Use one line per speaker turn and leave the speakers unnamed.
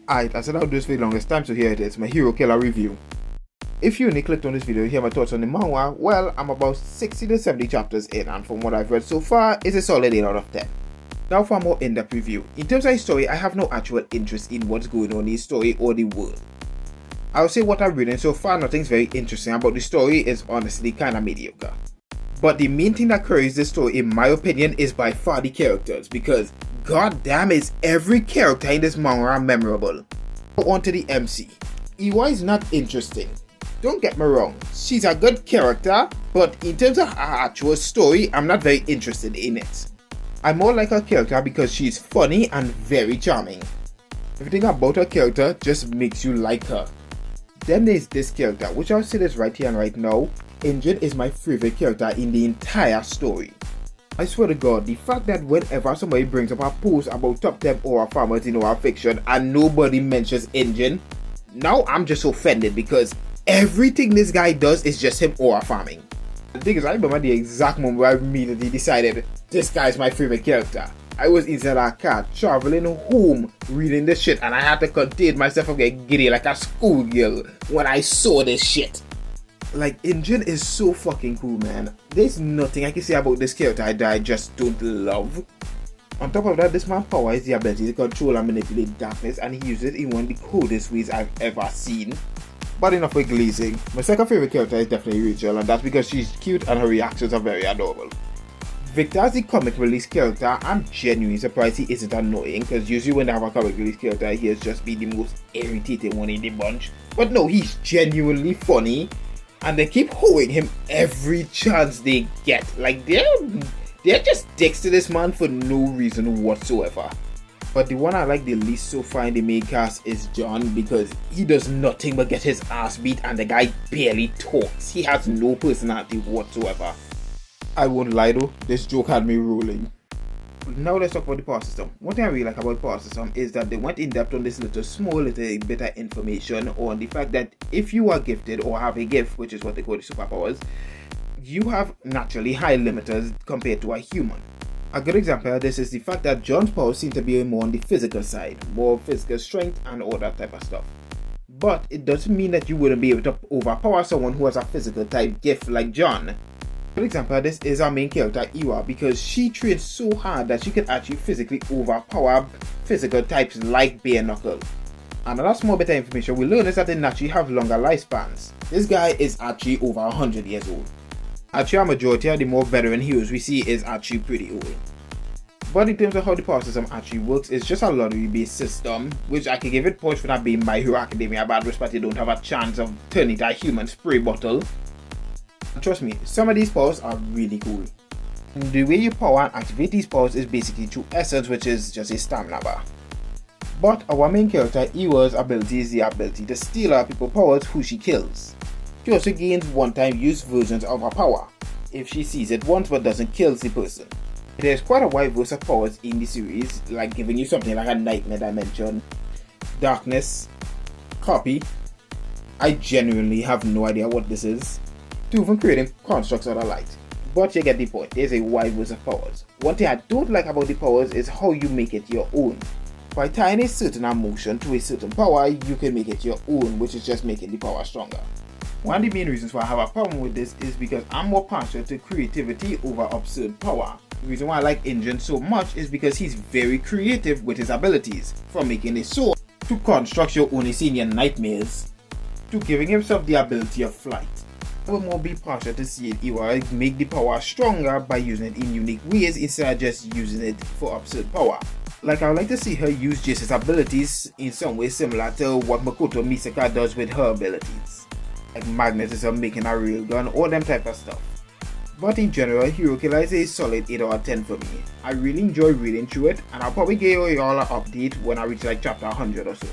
Alright, I said I'll do this for the longest time, so here it is, my Hero Killer review. If you only clicked on this video to hear my thoughts on the manga, well, I'm about 60 to 70 chapters in, and from what I've read so far, it's a solid 8 out of 10. Now for a more in-depth review. In terms of the story, I have no actual interest in what's going on in the story or the world. I'll say what I've read so far, nothing's very interesting about the story, is honestly kinda mediocre. But the main thing that carries this story, in my opinion, is by far the characters, because goddamn is every character in this manga memorable. On to the MC. Iwa is not interesting. Don't get me wrong, she's a good character, but in terms of her actual story, I'm not very interested in it. I more like her character because she's funny and very charming. Everything about her character just makes you like her. Then there's this character, which I'll say this right here and right now. Injun is my favorite character in the entire story. I swear to God, the fact that whenever somebody brings up a post about top 10 horror farmers in horror fiction and nobody mentions Injun, now I'm just offended because everything this guy does is just him horror farming. The thing is, I remember the exact moment where I immediately decided, this guy's my favorite character. I was inside a car, traveling home, reading this shit, and I had to contain myself from getting giddy like a schoolgirl when I saw this shit. Like, Injun is so fucking cool, man. There's nothing I can say about this character that I just don't love. On top of that, this man's power is the ability to control and manipulate darkness, and he uses it in one of the coolest ways I've ever seen. But enough with glazing. My second favorite character is definitely Rachel, and that's because she's cute and her reactions are very adorable. Victor as the comic release character, I'm genuinely surprised he isn't annoying, because usually when they have a comic release character, he has just been the most irritating one in the bunch. But no, he's genuinely funny, and they keep holding him every chance they get. Like, they're just dicks to this man for no reason whatsoever. But the one I like the least so far in the main cast is John, because he does nothing but get his ass beat and the guy barely talks. He has no personality whatsoever. I won't lie though, this joke had me rolling. Now let's talk about the power system. One thing I really like about the power system is that they went in depth on this small little bit of information on the fact that if you are gifted or have a gift, which is what they call the superpowers, you have naturally high limiters compared to a human. A good example of this is the fact that John's powers seem to be more on the physical side, more physical strength and all that type of stuff. But it doesn't mean that you wouldn't be able to overpower someone who has a physical type gift like John. A good example of this is our main character Iwa, because she trains so hard that she can actually physically overpower physical types like Bare Knuckle. Another small bit of information we learn is that they naturally have longer lifespans. This guy is actually over 100 years old. Actually, a majority of the more veteran heroes we see is actually pretty old. But in terms of how the power system actually works, it's just a lottery based system, which I can give it points for not being My Hero Academia bad, but you don't have a chance of turning into a human spray bottle. And trust me, some of these powers are really cool. And the way you power and activate these powers is basically through essence, which is just a stamina bar. But our main character Iwa's ability is the ability to steal other people's powers who she kills. She also gains one-time use versions of her power, if she sees it once but doesn't kill the person. There's quite a wide verse of powers in the series, like giving you something like a nightmare dimension, darkness, copy. I genuinely have no idea what this is, to even creating constructs out of light. But you get the point, there's a wide verse of powers. One thing I don't like about the powers is how you make it your own. By tying a certain emotion to a certain power, you can make it your own, which is just making the power stronger. One of the main reasons why I have a problem with this is because I'm more partial to creativity over absurd power. The reason why I like Injun so much is because he's very creative with his abilities, from making a sword, to construct your own Assyrian nightmares, to giving himself the ability of flight. I would more be partial to seeing Iwa make the power stronger by using it in unique ways instead of just using it for absurd power. Like, I would like to see her use Jace's abilities in some way similar to what Makoto Misaka does with her abilities. Like magnetism, making a real gun, all them type of stuff. But in general, Hero Killer is a solid 8 out of 10 for me. I really enjoy reading through it, and I'll probably give you all an update when I reach like chapter 100 or so.